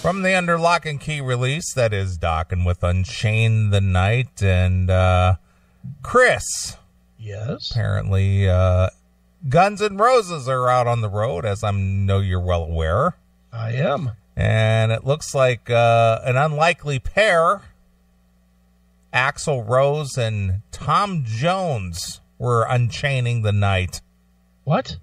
From the Under Lock and Key release, that is Dockin' with Unchained the Night. And Chris. Yes? Apparently, Guns N' Roses are out on the road, as I know you're well aware. I am. And it looks like an unlikely pair, Axl Rose and Tom Jones, were unchaining the night. What?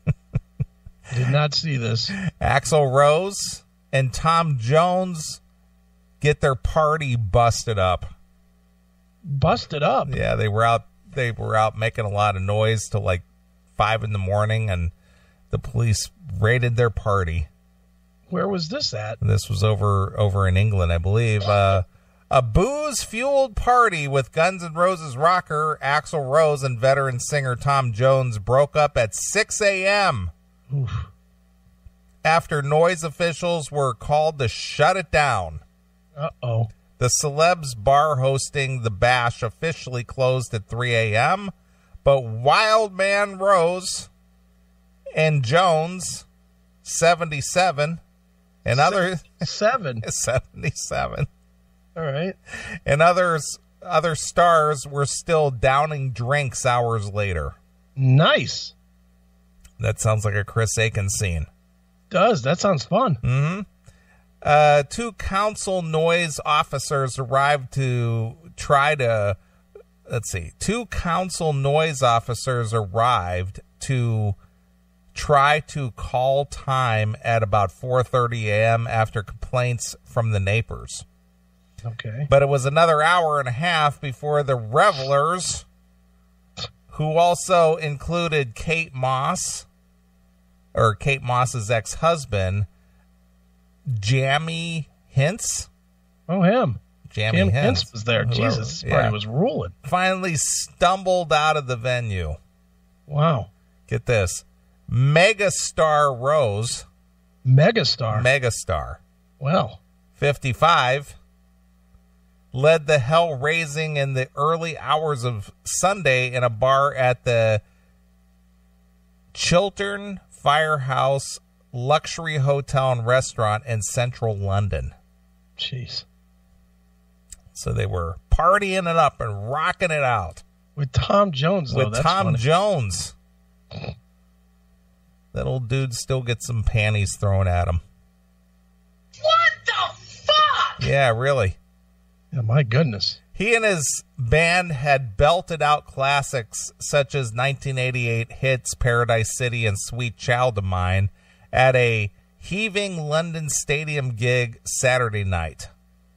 Did not see this. Axl Rose and Tom Jones get their party busted up. Busted up? Yeah, they were out making a lot of noise till like 5 in the morning, and the police raided their party. Where was this at? This was over in England, I believe. A booze-fueled party with Guns N' Roses rocker Axl Rose and veteran singer Tom Jones broke up at 6 a.m. Oof. after noise officials were called to shut it down. Uh-oh. The celebs bar hosting the bash officially closed at 3 a.m., but Wildman Rose and Jones, 77, and others... 77. All right. And other stars were still downing drinks hours later. Nice. That sounds like a Chris Aiken scene. Does. That sounds fun. Mm-hmm. 2 council noise officers arrived to try to... Let's see. 2 council noise officers arrived to try to call time at about 4:30 a.m. after complaints from the neighbors. Okay. But it was another hour and a half before the revelers, who also included Kate Moss, or Kate Moss's ex-husband, Jamie Hintz. Oh, him. Jamie Hintz was there. Whoever, Jesus, this party was rolling. Finally stumbled out of the venue. Wow. Get this. Megastar Rose. Megastar. Well. 55. Led the hell-raising in the early hours of Sunday in a bar at the Chiltern Firehouse Luxury Hotel and Restaurant in central London. Jeez. So they were partying it up and rocking it out. With Tom Jones, though. With Tom Jones. That old dude still gets some panties thrown at him. What the fuck? Yeah, really. Yeah, my goodness. He and his band had belted out classics such as 1988 hits Paradise City and Sweet Child of Mine at a heaving London Stadium gig Saturday night.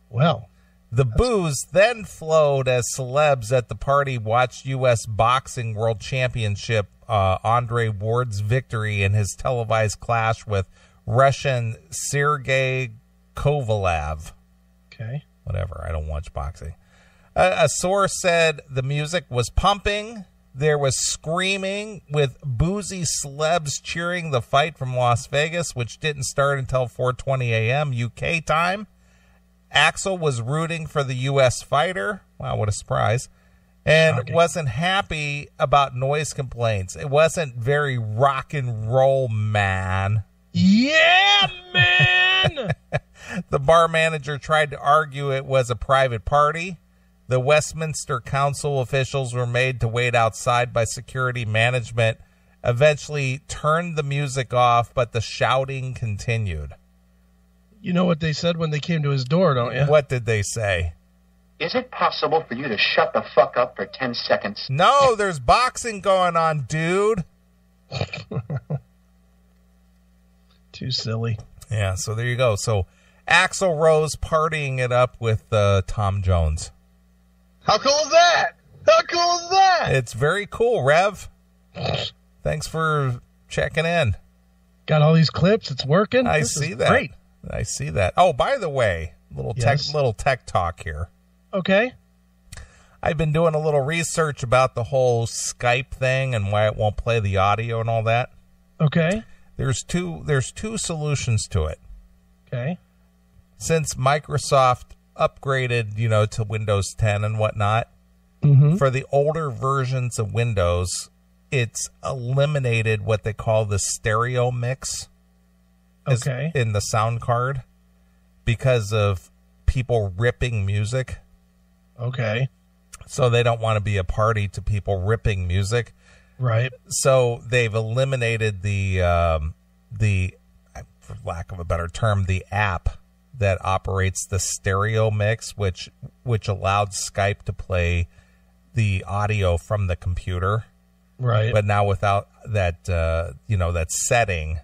Well. The booze then flowed as celebs at the party watched U.S. Boxing World Championship Andre Ward's victory in his televised clash with Russian Sergey Kovalev. Okay. Whatever, I don't watch boxing. A source said the music was pumping. There was screaming with boozy celebs cheering the fight from Las Vegas, which didn't start until 4:20 a.m. UK time. Axl was rooting for the U.S. fighter. Wow, what a surprise. And Shocking. Wasn't happy about noise complaints. It wasn't very rock and roll, man. Yeah, man! The bar manager tried to argue it was a private party. The Westminster Council officials were made to wait outside by security management, eventually turned the music off, but the shouting continued. You know what they said when they came to his door, don't you? What did they say? Is it possible for you to shut the fuck up for 10 seconds? No, there's boxing going on, dude. Too silly. Yeah, so there you go. So Axl Rose partying it up with Tom Jones. How cool is that? How cool is that? It's very cool, Rev. Thanks for checking in. Got all these clips. It's working. I This see is that. Great. I see that. Oh, by the way, little tech talk here. Okay. I've been doing a little research about the whole Skype thing and why it won't play the audio and all that. Okay. There's two solutions to it. Okay. Since Microsoft upgraded, to Windows 10 and whatnot, for the older versions of Windows, it's eliminated what they call the stereo mix. Okay. In the sound card. because of people ripping music. Okay. So they don't want to be a party to people ripping music. Right. So they've eliminated the for lack of a better term, the app that operates the stereo mix, which allowed Skype to play the audio from the computer. Right. But now without that, that setting,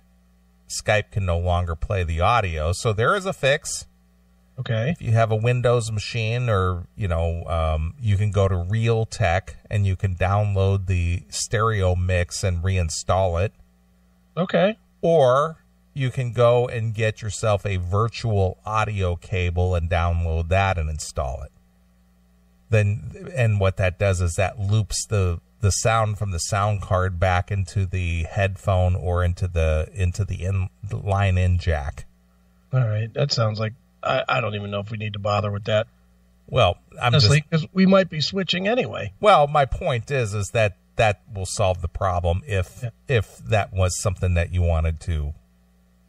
Skype can no longer play the audio. So there is a fix. Okay. If you have a Windows machine, or you can go to Realtek and you can download the stereo mix and reinstall it. Okay. Or you can go and get yourself a virtual audio cable and download that and install it. And what that does is that loops the sound from the sound card back into the headphone or into the line in jack. All right. That sounds like I don't even know if we need to bother with that. Well, honestly, because we might be switching anyway. Well, my point is that will solve the problem if that was something that you wanted to.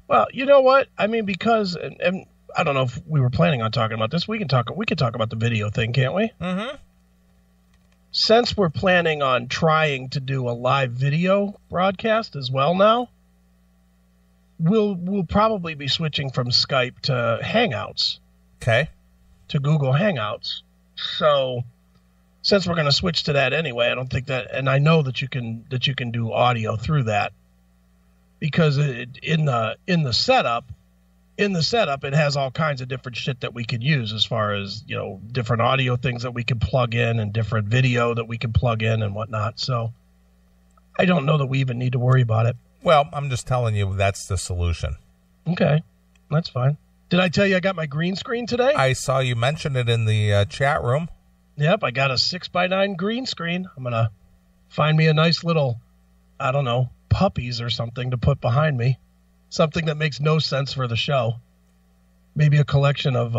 Well, you know what? I mean, because and I don't know if we were planning on talking about this. We can talk about the video thing, can't we? Mm-hmm. Since we're planning on trying to do a live video broadcast as well now, we'll probably be switching from Skype to Hangouts. Okay. To Google Hangouts. So since we're going to switch to that anyway, I don't think that, and I know that you can do audio through that, because in the setup it has all kinds of different shit that we could use, as far as, different audio things that we can plug in and different video that we can plug in and whatnot. So I don't know that we even need to worry about it. Well, I'm just telling you that's the solution. Okay, that's fine. Did I tell you I got my green screen today? I saw you mention it in the chat room. Yep, I got a 6x9 green screen. I'm going to find me a nice little, I don't know, puppies or something to put behind me. Something that makes no sense for the show. Maybe a collection of,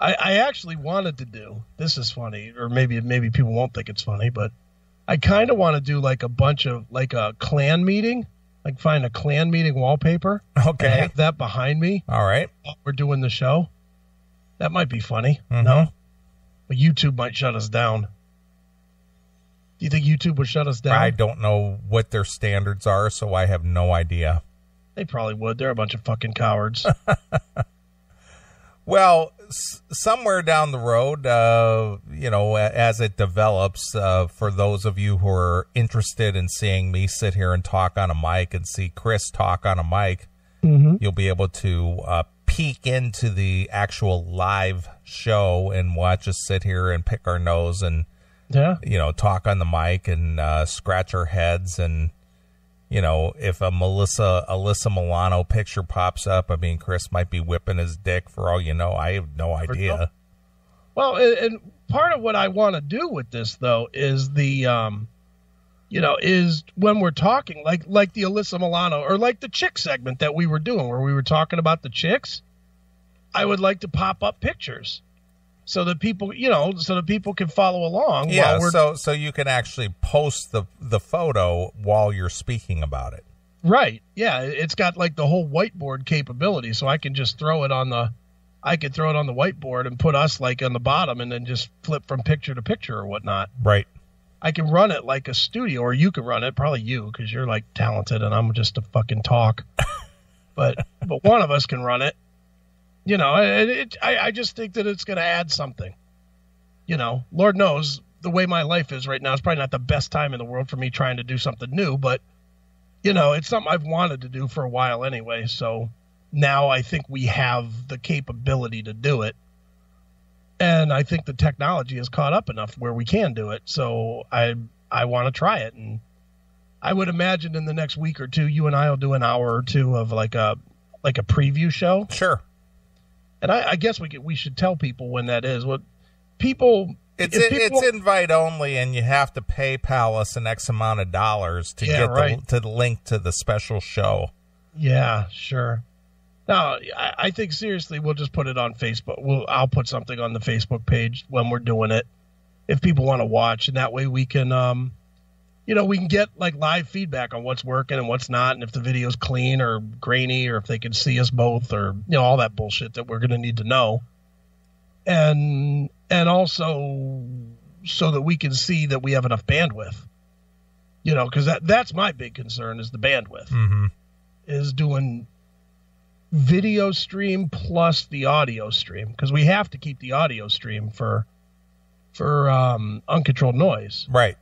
I actually wanted to do, this is funny, or maybe people won't think it's funny, but I kind of want to do like a bunch of, like a clan meeting. Like find a clan meeting wallpaper. Okay. And have that behind me. All right. While we're doing the show. That might be funny. Mm-hmm. No? But YouTube might shut us down. Do you think YouTube would shut us down? I don't know what their standards are, so I have no idea. They probably would. They're a bunch of fucking cowards. Well, somewhere down the road, as it develops, for those of you who are interested in seeing me sit here and talk on a mic and see Chris talk on a mic, mm-hmm. You'll be able to peek into the actual live show and watch us sit here and pick our nose and, talk on the mic and scratch our heads. And, if a Alyssa Milano picture pops up, I mean, Chris might be whipping his dick for all you know. I have no idea. Well, and part of what I want to do with this, though, is is when we're talking, like the Alyssa Milano, or like the chick segment that we were doing where we were talking about the chicks, I would like to pop up pictures so that people, can follow along. Yeah, so you can actually post the photo while you're speaking about it. Right. Yeah, it's got like the whole whiteboard capability, so I can just throw it on the whiteboard and put us like on the bottom and then just flip from picture to picture or whatnot. Right. I can run it like a studio, or you can run it, probably you, because you're like talented and I'm just a fucking talk. but one of us can run it. I just think that it's going to add something. Lord knows the way my life is right now is probably not the best time in the world for me trying to do something new, but it's something I've wanted to do for a while anyway. So now I think we have the capability to do it. And I think the technology has caught up enough where we can do it. So I want to try it. And I would imagine in the next week or two, you and I will do an hour or two of like a preview show. Sure. And I guess we should tell people when that is. What people... It's invite only, and you have to PayPal us an X amount of dollars to get the link to the special show. Yeah, sure. No, I think seriously, we'll just put it on Facebook. I'll put something on the Facebook page when we're doing it, if people want to watch, and that way we can, we can get like live feedback on what's working and what's not, and if the video's clean or grainy, or if they can see us both, or all that bullshit that we're going to need to know, and also so that we can see that we have enough bandwidth. Because that's my big concern, is the bandwidth. Mm-hmm. Is doing video stream plus the audio stream, because we have to keep the audio stream for uncontrolled noise. Right.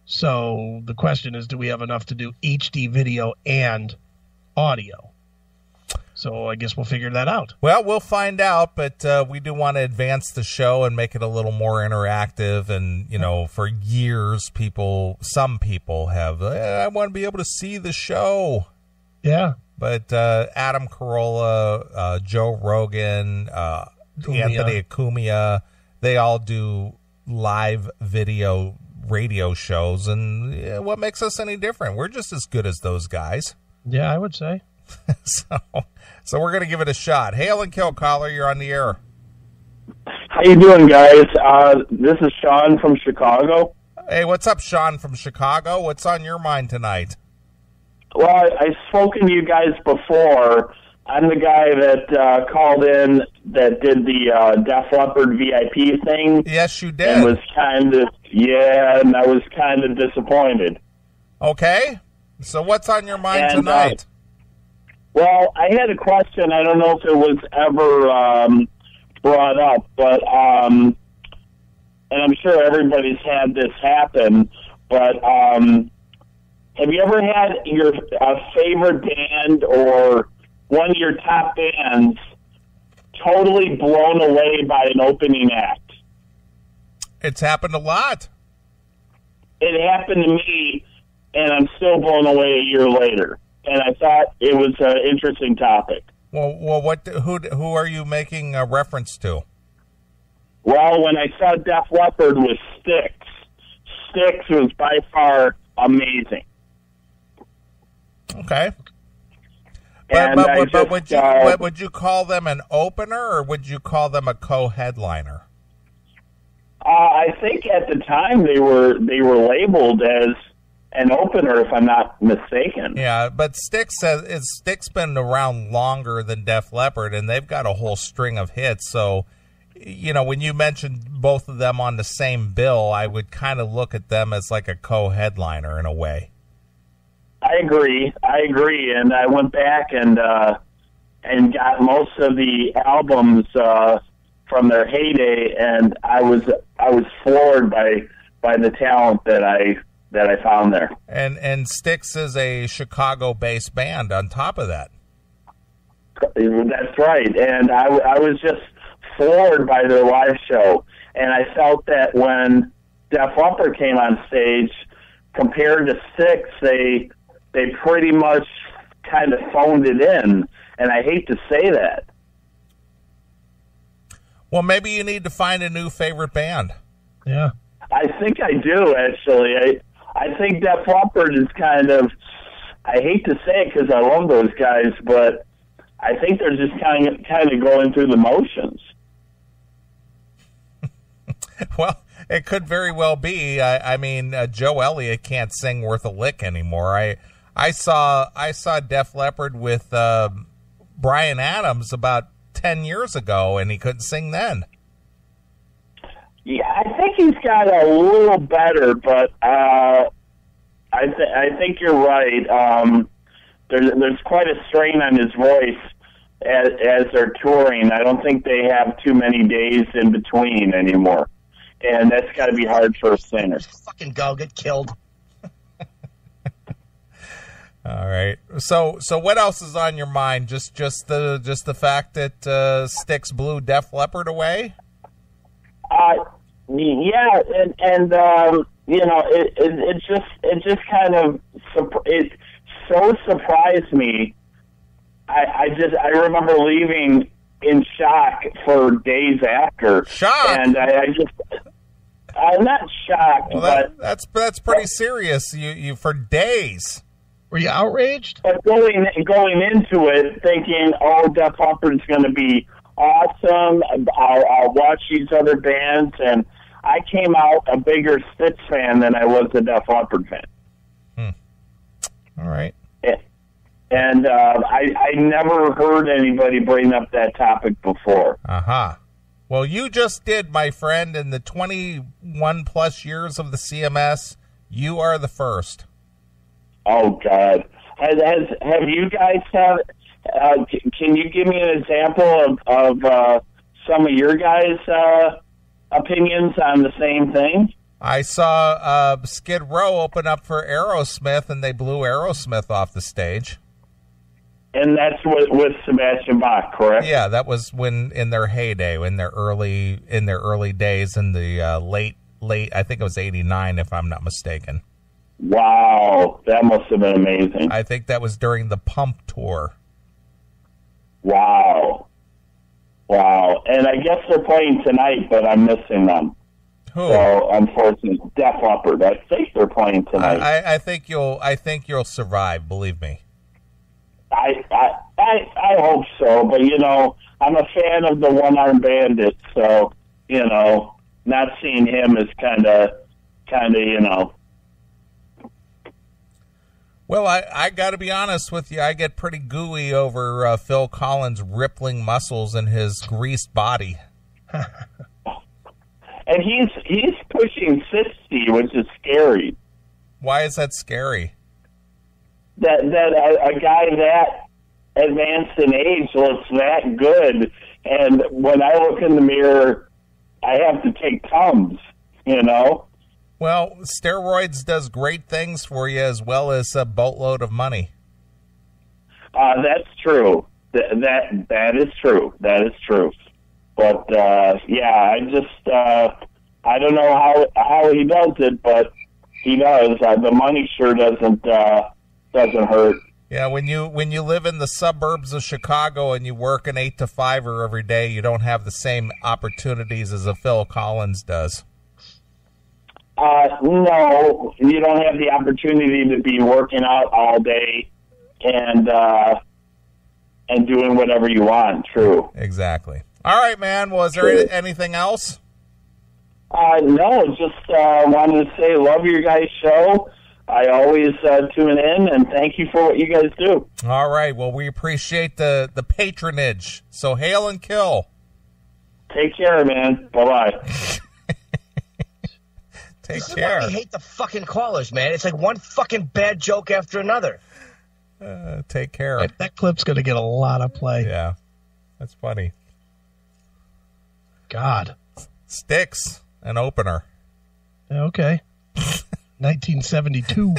So the question is, do we have enough to do HD video and audio? So I guess we'll figure that out. Well, we'll find out, but we do want to advance the show and make it a little more interactive. And, for years, some people have, I want to be able to see the show. Yeah. But Adam Carolla, Joe Rogan, Anthony Acumia, they all do live video radio shows. And what makes us any different? We're just as good as those guys. Yeah, I would say. So we're going to give it a shot. Hail and kill, caller. You're on the air. How you doing, guys? This is Sean from Chicago. Hey, what's up, Sean from Chicago? What's on your mind tonight? Well, I've spoken to you guys before. I'm the guy that called in that did the Def Leppard VIP thing. Yes, you did. And was and I was kind of disappointed. Okay. So what's on your mind tonight? Well, I had a question. I don't know if it was ever brought up, but and I'm sure everybody's had this happen, but have you ever had your favorite band or one of your top bands totally blown away by an opening act? It's happened a lot. It happened to me, and I'm still blown away a year later. And I thought it was an interesting topic. Well, who are you making a reference to? Well, when I saw Def Leppard with Styx, Styx was by far amazing. Okay. But would you call them an opener, or would you call them a co-headliner? I think at the time they were labeled as an opener, if I'm not mistaken. Yeah, but Styx been around longer than Def Leppard, and they've got a whole string of hits. So, when you mentioned both of them on the same bill, I would kind of look at them as like a co-headliner in a way. I agree, and I went back and got most of the albums from their heyday, and I was floored by the talent that I found there. And Styx is a Chicago-based band on top of that. That's right, and I was just floored by their live show, and I felt that when Def Leppard came on stage, compared to Styx, they pretty much kind of phoned it in, and I hate to say that. Well, maybe you need to find a new favorite band. Yeah. I think I do, actually. I think Def Leppard is kind of, I hate to say it because I love those guys, but I think they're just kind of going through the motions. Well, it could very well be. I mean, Joe Elliott can't sing worth a lick anymore. I saw Def Leppard with Bryan Adams about 10 years ago, and he couldn't sing then. Yeah, I think he's got a little better, but I think you're right. There's quite a strain on his voice as they're touring. I don't think they have too many days in between anymore, and that's got to be hard for a singer. Just fucking go, get killed. All right. So what else is on your mind? Just the fact that Styx blew Def Leppard away? Yeah, and it just kind of it so surprised me. I remember leaving in shock for days after. Shock, and I'm not shocked, well, that's pretty serious. You for days. Were you outraged? But going into it, thinking, "Oh, Def Leppard's going to be awesome. I'll watch these other bands," and I came out a bigger Styx fan than I was a Def Leppard fan. All right. And I never heard anybody bring up that topic before. Aha. Well, you just did, my friend, in the 21 plus years of the CMS. You are the first. Oh God! Have you guys have? Can you give me an example of some of your guys' opinions on the same thing? I saw Skid Row open up for Aerosmith, and they blew Aerosmith off the stage. And that's with Sebastian Bach, correct? Yeah, that was when in their heyday, in their early days, in the late. I think it was '89, if I'm not mistaken. Wow, that must have been amazing. I think that was during the Pump tour. Wow. And I guess they're playing tonight, but I'm missing them. Who? So unfortunately, Def Leppard. I think they're playing tonight. I think you'll survive. Believe me. I hope so, but I'm a fan of the One Armed Bandit, so not seeing him is kind of. Well, I got to be honest with you. I get pretty gooey over Phil Collins' rippling muscles and his greased body. And he's pushing 60, which is scary. Why is that scary? That a guy that advanced in age looks that good, and when I look in the mirror, I have to take Tums, Well, steroids does great things for you, as well as a boatload of money. That's true. That is true. That is true. But I just I don't know how he does it, but he does. The money sure doesn't hurt. Yeah, when you live in the suburbs of Chicago and you work an 8 to 5-er every day, you don't have the same opportunities as a Phil Collins does. No, you don't have the opportunity to be working out all day and doing whatever you want. True. Exactly. All right, man. Well, is there anything else? No, just wanted to say love your guys' show. I always tune in, and thank you for what you guys do. All right. Well, we appreciate the patronage. So hail and kill. Take care, man. Bye-bye. Take This care. is why we hate the fucking callers, man. It's like one fucking bad joke after another. Take care. That clip's going to get a lot of play. Yeah. That's funny. God. Styx, an opener. Okay. 1972.